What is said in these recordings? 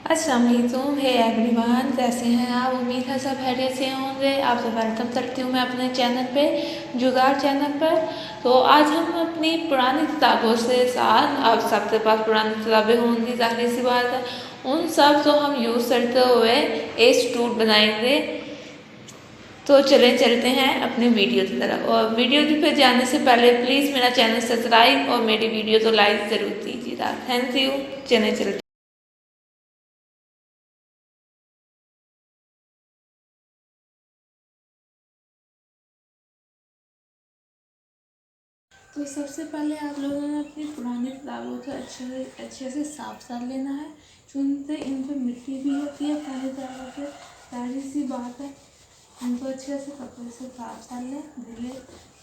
अस्सलाम वालेकुम। Hey everyone, कैसे हैं आप? उम्मीद है सब खैरियत से होंगे। आपसे वेलकम करती हूँ मैं अपने चैनल पे, जुगाड़ चैनल पर। तो आज हम अपनी पुरानी किताबों से साथ, आप सबके पास पुरानी किताबें होंगी, जाहिर सी बात है, उन सब को हम यूज़ करते हुए एक टूर बनाएंगे। तो चलते हैं अपनी वीडियो की तरफ। और वीडियो की पे जाने से पहले प्लीज़ मेरा चैनल सब्सक्राइब और मेरी वीडियो तो लाइक ज़रूर कीजिएगा। Thank you. चलते तो सबसे पहले आप लोगों ने अपनी पुरानी किताबों को अच्छे से साफ कर लेना है। चुनते इन पर मिट्टी भी होती है पहले तरह से, सारी सी बात है। इनको अच्छे से कपड़े से साफ कर लें।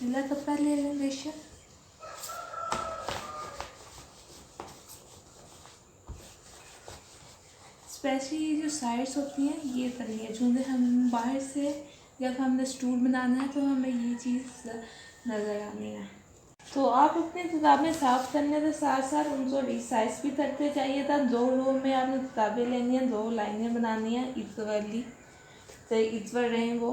ढीला कपड़ा ले लें बेशक। स्पेशली ये जो साइड्स होती हैं ये करिए, जो हम बाहर से जब हमने स्टूल बनाना है तो हमें ये चीज़ नज़र आनी है। तो आप अपनी किताबें साफ़ करने के साथ साथ उनको रिसाइज भी करते जाइए था। 2 रो में आपने किताबें लेनी है, 2 लाइनें बनानी है इस वाली, तो इस पर रहें वो।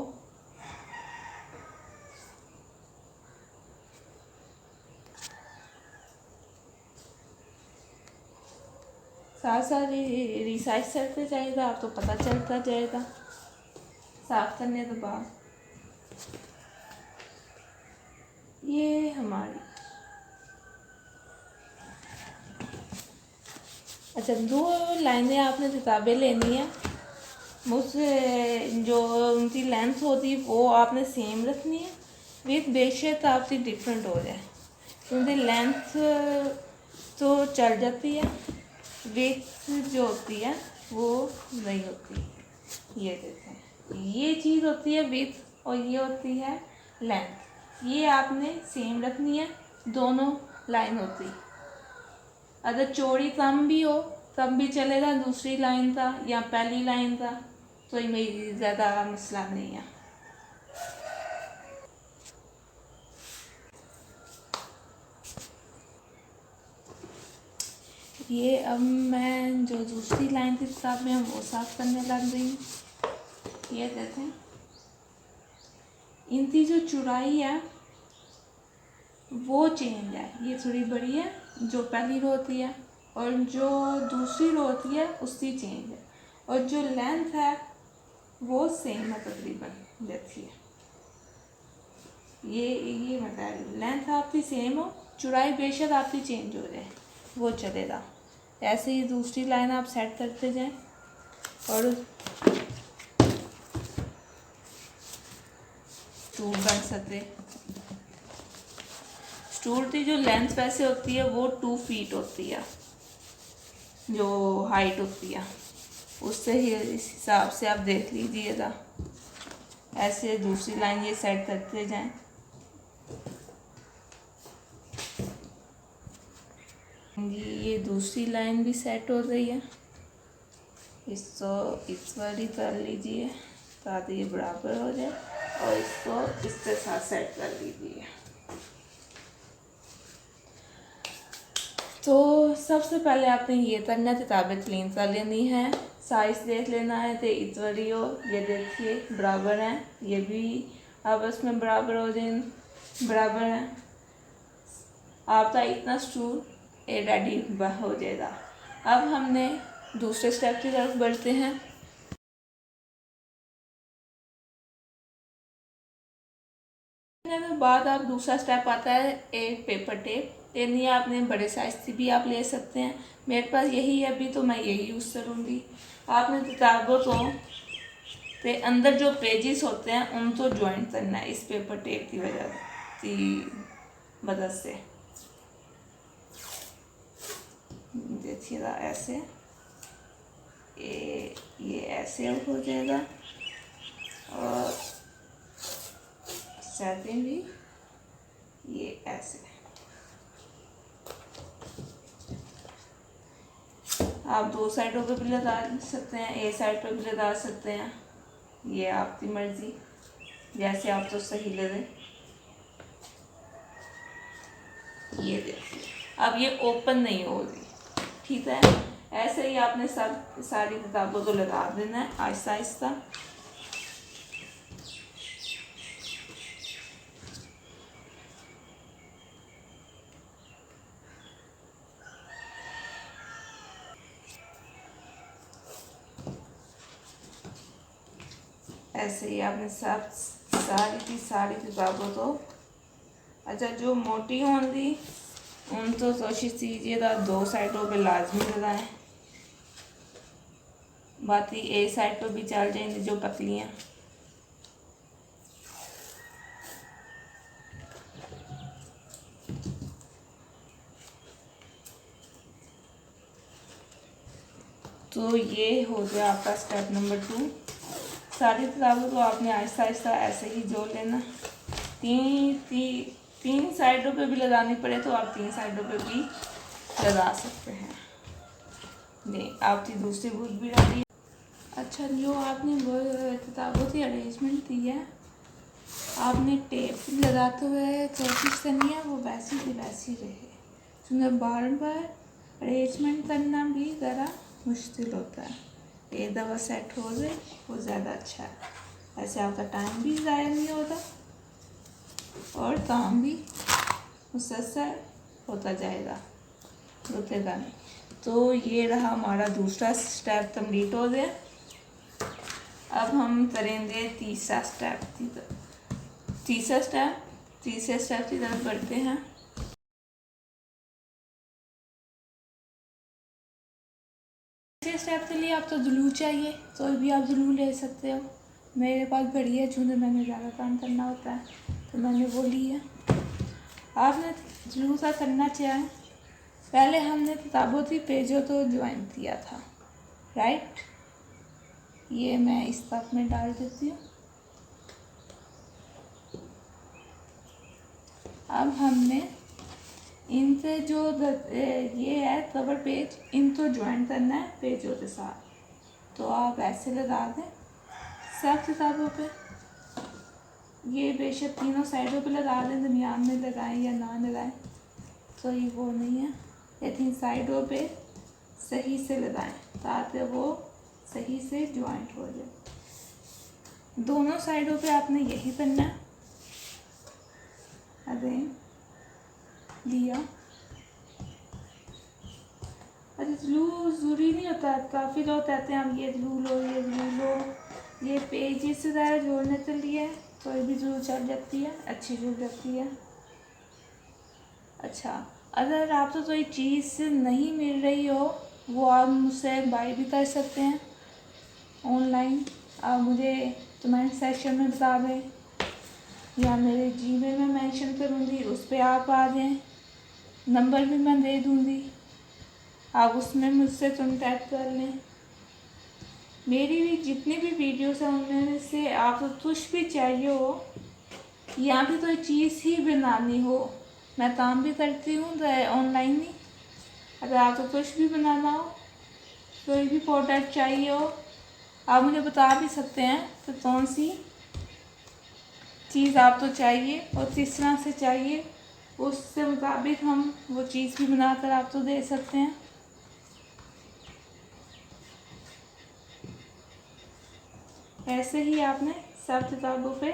साथ साथ रिसाइज करते जाइएगा, आपको पता चलता जाएगा साफ़ करने के बाद। ये हमारी अच्छा 2 लाइनें आपने किताबें लेनी है। मुझसे जो उनकी लेंथ होती है वो आपने सेम रखनी है, विथ बेशक आपकी डिफरेंट हो जाए, क्योंकि लेंथ तो चल जाती है, विथ जो होती है वो नहीं होती। ये देखें, ये चीज़ होती है विथ और ये होती है लेंथ। ये आपने सेम रखनी है, दोनों लाइन होती। अगर चौड़ी कम भी हो तब भी चलेगा, दूसरी लाइन था या पहली लाइन था तो मेरी ज़्यादा मसला नहीं है। ये अब मैं जो दूसरी लाइन थी किताब में वो साफ करने लग गई हूँ। ये देखें, इनकी जो चौड़ाई है वो चेंज है। ये थोड़ी बड़ी है जो पहली रो होती है, और जो दूसरी रो होती है उसकी चेंज है, और जो लेंथ है वो सेम है तकरीबन। देखिए ये बता रही, लेंथ आपकी सेम हो, चौड़ाई बेशक आपकी चेंज हो जाए वो चलेगा। ऐसे ही दूसरी लाइन आप सेट करते जाएं। और स्टूल बन सकते, स्टूल की जो लेंथ वैसे होती है वो 2 फीट होती है, जो हाइट होती है उससे ही, इस हिसाब से आप देख लीजिएगा। ऐसे दूसरी लाइन ये सेट करते जाएं। ये दूसरी लाइन भी सेट हो रही है, इसको इस वाली कर लीजिए ताकि ये बराबर हो जाए, और इसको इसके साथ सेट कर लीजिए। तो सबसे पहले आपने ये करना, किताबें क्लीन कर लेनी है, साइज देख लेना है तो इस वाली हो, ये देखिए बराबर हैं, ये भी आपस में बराबर हो जाए, बराबर हैं। आपका इतना स्टूल रेडी हो जाएगा। अब हमने दूसरे स्टेप की तरफ बढ़ते हैं। बाद आप दूसरा स्टेप आता है एक पेपर टेप लेनी है आपने, बड़े साइज की भी आप ले सकते हैं। मेरे पास यही है अभी, तो मैं यही यूज़ करूँगी। आपने किताबों को के अंदर जो पेजेस होते हैं उनको ज्वाइंट करना है इस पेपर टेप की वजह की मदद से। देखिएगा ऐसे, ये ऐसे हो जाएगा, और सेटिंग भी ये ऐसे। आप 2 साइडों पे भी लगा सकते हैं, एक साइड पे भी लगा सकते हैं, ये आपकी मर्जी, जैसे आप तो सही लगे। ये देखिए अब ये ओपन नहीं होगी, ठीक है। ऐसे ही आपने सब सारी किताबों को लगा देना है आहिस्ता आहिस्ता। ऐसे ही आपने सब सारी की सारी किताबों को, अच्छा जो मोटी होंगी उन तो कोशिश कीजिएगा 2 साइडों पे लाजमी लगाएं, बाकी एक साइड पर भी चल जाएंगी जो पतलियाँ। तो ये हो गया आपका स्टेप नंबर 2। सारी किताबों को आपने आहिस्ता आहिस्ता ऐसे ही जोड़ लेना। तीन साइडों पे भी लगानी पड़े तो आप 3 साइडों पे भी लगा सकते हैं। नहीं, आपकी दूसरी बुक भी रेडी है। अच्छा, जो आपने वो किताबों की अरेंजमेंट दी है, आपने टेप लगाते हुए कोशिश करनी है वो वैसी की वैसी रहे, क्योंकि बार बार अरेंजमेंट करना भी ज़रा मुश्किल होता है। एक दफ़ा सेट हो जाए वो ज़्यादा अच्छा है, ऐसे आपका टाइम भी ज़ाया नहीं होता और काम भी मुसलसल होता जाएगा, रुकेगा नहीं। तो ये रहा हमारा दूसरा स्टेप कंप्लीट हो गया। अब हम करेंगे तीसरा स्टेप की तरफ। तीसरे स्टेप की तरफ बढ़ते हैं। तीसरे स्टेप के लिए आप तो ग्लू चाहिए, तो भी आप ग्लू ले सकते हो। मेरे पास बड़ी है, चूँकि मैंने ज़्यादा काम करना होता है तो मैंने वो ली है। आपने ग्लू का करना चाहिए, पहले हमने किताबों की पेजों को ज्वाइन किया था, राइट। ये मैं इस कप में डाल देती हूँ। अब हमने इनसे जो ये है कवर पेज, इनको ज्वाइन करना है पेजों के साथ। तो आप ऐसे लगा दें सब किताबों पे। ये बेशक तीनों साइडों पे लगा दें, दरमियान में लगाएं या ना लगाएं तो ये वो नहीं है, लेकिन साइडों पे सही से लगाएं ताकि वो सही से ज्वाइंट हो जाए। दोनों साइडों पे आपने यही करना है। अगेन लिया। अरे ग्लू ज़रूरी नहीं होता, काफ़ी लोग कहते हैं हम ये ग्लू लो, ये ग्लू लो। ये पेज से ज़्यादा जोड़ने के लिए कोई भी ग्लू चल जाती है, अच्छी ग्लू लगती है। अच्छा, अगर आपको कोई चीज़ नहीं मिल रही हो, वो आप मुझसे बाय भी कर सकते हैं ऑनलाइन। आप मुझे कमेंट सेक्शन में बता दें या मेरे जीमेल में मेंशन करूँगी, उस पर आप आ जाएं। नंबर भी मैं दे दूँगी, आप उसमें मुझसे कॉन्टैक्ट कर लें। मेरी भी जितनी भी वीडियोस हैं उनमें से आपको कुछ भी चाहिए हो या फिर कोई चीज़ ही बनानी हो, मैं काम भी करती हूँ तो ऑनलाइन ही। अगर आपको कुछ भी बनाना हो, कोई भी प्रोडक्ट चाहिए हो, आप मुझे बता भी सकते हैं तो कौन सी चीज़ आपको चाहिए और किस तरह से चाहिए, उससे मुताबिक हम वो चीज़ भी बनाकर आपको दे सकते हैं। ऐसे ही आपने सब किताबों पे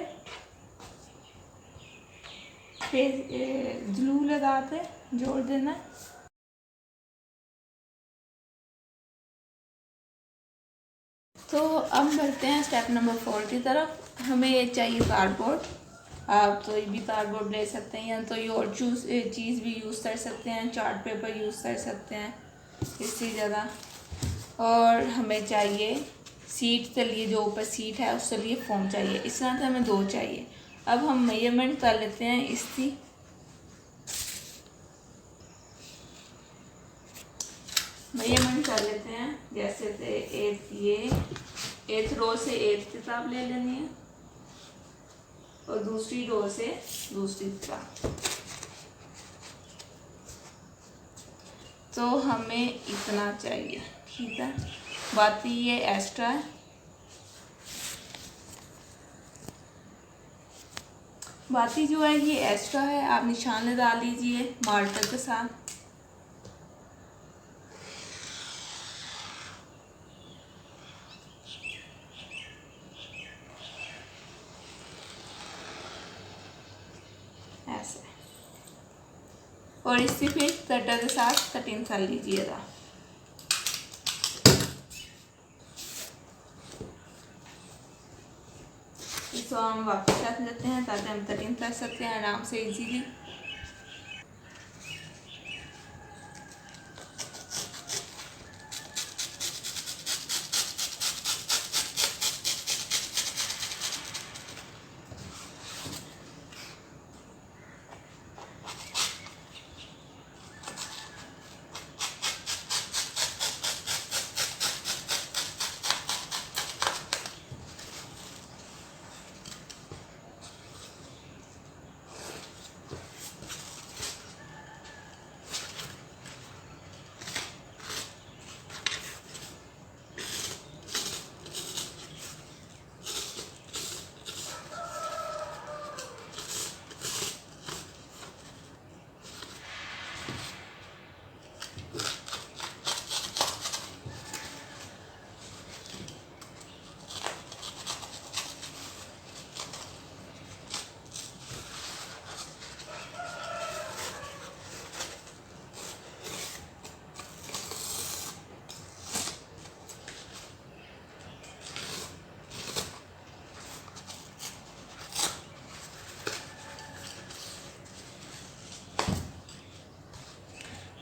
ग्लू लगा के जोड़ देना। तो अब बढ़ते हैं स्टेप नंबर 4 की तरफ। हमें ये चाहिए कार्डबोर्ड। आप कोई भी कार्डबोर्ड ले सकते हैं या तो ये और चीज़ भी यूज़ कर सकते हैं, चार्ट पेपर यूज़ कर सकते हैं इसकी जगह। और हमें चाहिए सीट के लिए, जो ऊपर सीट है उसके लिए फोम चाहिए। इस तरह से हमें 2 चाहिए। अब हम मेजरमेंट कर लेते हैं इसकी। मेजरमेंट कर लेते हैं, जैसे एथ रो से 8 किताब ले लेनी है और दूसरी रो से दूसरी किताब। तो हमें इतना चाहिए, ठीक है। बाकी ये एक्स्ट्रा है। बाकी जो है ये एक्स्ट्रा है, आप निशान लगा लीजिए मार्कर के साथ। और इससे फिर कटर के साथ कटिंग कर लीजिएगा। इसको हम वापस रख लेते हैं ताकि हम कटिंग कर सकते हैं आराम से इजीली।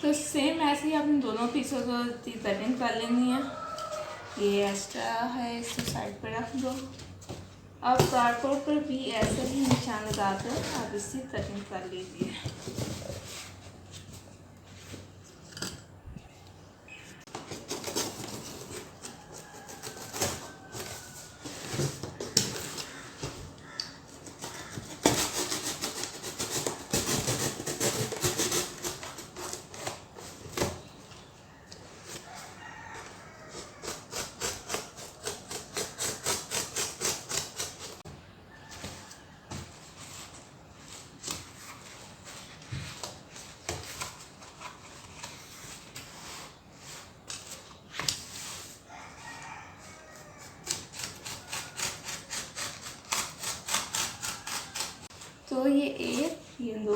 तो सेम ऐसे ही आपने दोनों पीसों को कटिंग कर लेनी है। ये एक्स्ट्रा है, इसको साइड पर रख दो। अब कार्डबोर्ड पर भी ऐसे ही निशान लगाकर आप इसकी कटिंग कर लीजिए। तो ये एक, ये दो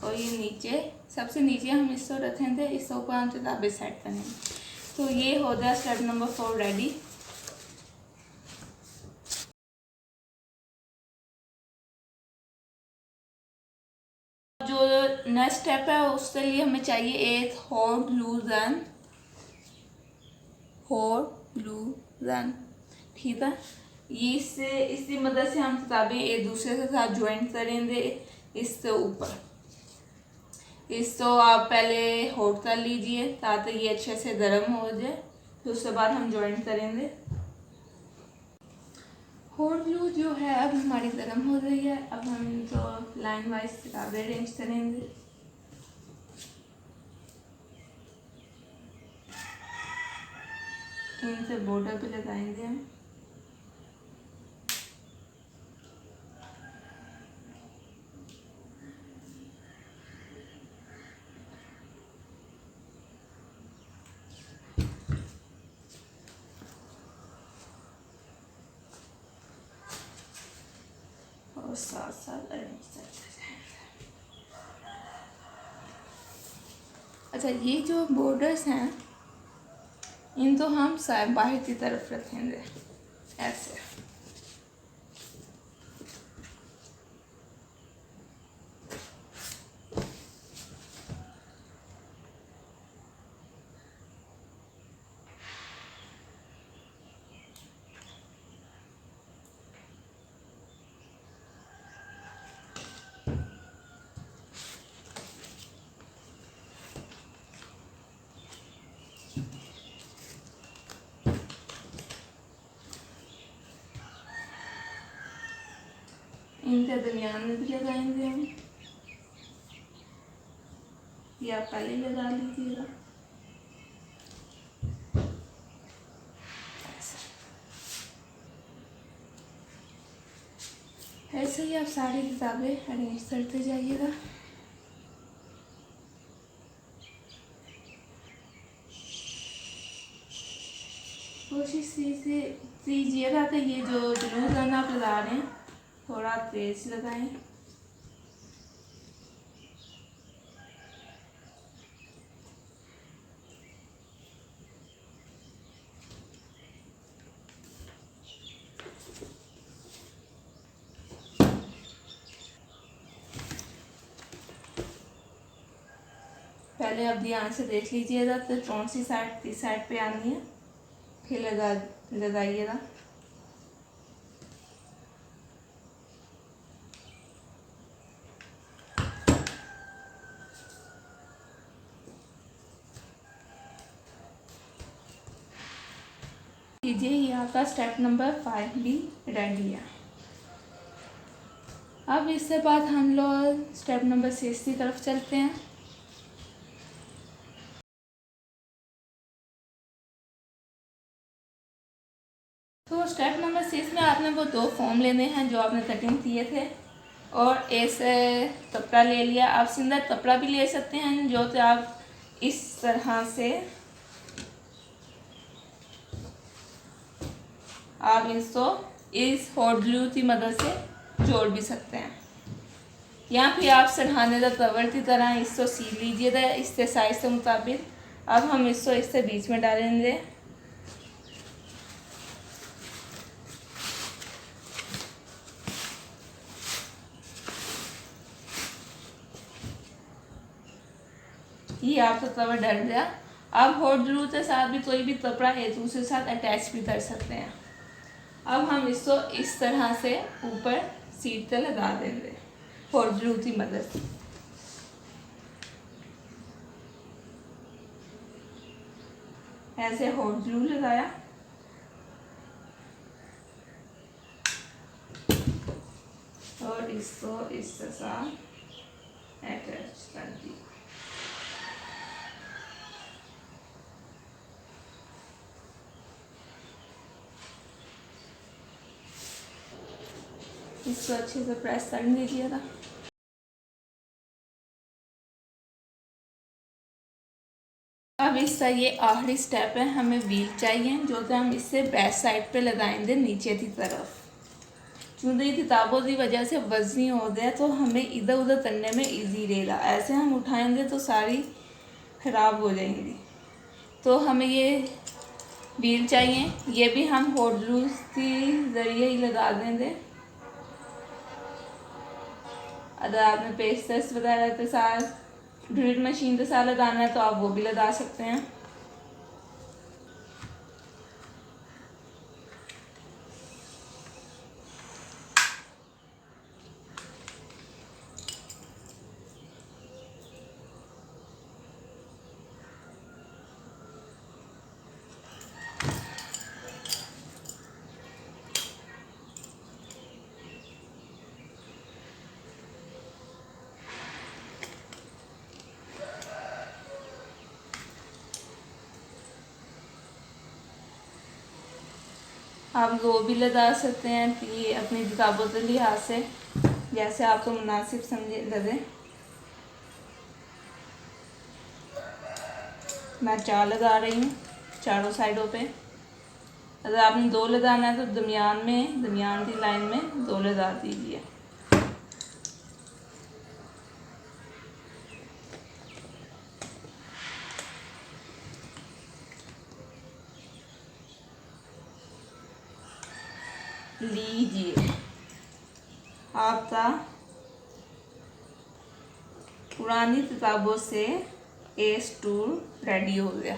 और ये नीचे, सबसे नीचे हम इसको रखेंगे, इसके ऊपर हम किताबें सेट करेंगे। तो ये हो गया स्टेप नंबर 4 रेडी। जो नेक्स्ट स्टेप है उसके लिए हमें चाहिए एक हॉट ग्लू गन, ठीक है। ये इसकी मदद से हम किताबें एक दूसरे के साथ ज्वाइन करेंगे इसके ऊपर। इसको आप पहले हॉट कर लीजिए ताकि ये अच्छे से गर्म हो जाए, फिर उसके बाद हम ज्वाइन करेंगे। हॉट ग्लू जो है अब हमारी गर्म हो गई है। अब हम इनको लाइन वाइज किताबें अरेंज करेंगे। इनसे बॉर्डर पे लगाएंगे हम। और साथ साथ अरेंज करते जाएंगे। अच्छा, ये जो बॉर्डर्स हैं इनको हम बाहर की तरफ रखेंगे ऐसे। इनके दरमियान में भी लगाएंगे हम, या पहले लगा लीजिएगा। ऐसे ही आप सारी किताबें अरेंज करते जाइएगा। कोशिश कीजिएगा कि ये जो ग्लू गन आप लगा रहे हैं थोड़ा तेज लगाएं। पहले आप ध्यान से देख लीजिएगा तो कौन सी साइड किस साइड पे आनी है, फिर लगाइएगा। लीजिए ये आपका स्टेप नंबर 5 भी रेडी है। अब इसके बाद हम लोग स्टेप नंबर 6 की तरफ चलते हैं। तो स्टेप नंबर 6 में आपने वो 2 फॉर्म लेने हैं जो आपने कटिंग किए थे, और ऐसे कपड़ा ले लिया। आप सिंदर कपड़ा भी ले सकते हैं, जो तो आप इस तरह से आप इसको इस हॉट ग्लू की मदद से जोड़ भी सकते हैं, या फिर आप सरहानेदार कवर की तरह इसको सील लीजिएगा इससे साइज के मुताबिक। अब हम इसको इससे बीच में डालेंगे। ये आपका कवर डल गया। अब हॉट ग्लू के साथ भी कोई भी कपड़ा है तो उसके साथ अटैच भी कर सकते हैं। अब हम इसको इस तरह से ऊपर सीट पे लगा देंगे हॉट ग्लू की मदद से। ऐसे हॉट ग्लू लगाया और इसको इस तरह अटैच कर दिया। इसको अच्छे से प्रेस कर लीजिएगा। अब इसका ये आखिरी स्टेप है, हमें व्हील चाहिए जो कि हम इससे बैक साइड पे लगाएंगे नीचे की तरफ। चूंकि किताबों की वजह से वजनी हो गया तो हमें इधर उधर करने में इजी रहेगा। ऐसे हम उठाएंगे तो सारी ख़राब हो जाएंगी। तो हमें ये व्हील चाहिए, ये भी हम हॉट ग्लू के ज़रिए ही लगा देंगे। अगर आपने पेस्टर्स वगैरह के साथ ड्रिल मशीन के साथ लगाना है तो आप वो भी लगा सकते हैं। आप वो भी लगा सकते हैं कि अपनी किताबों के लिहाज से जैसे आपको मुनासिब समझे लगे। मैं 4 लगा रही हूँ चारों साइडों पे। अगर आपने 2 लगाना है तो दरमियान की लाइन में 2 लगा दीजिए। लीजिए आपका पुरानी किताबों से एस टूल रेडी हो गया।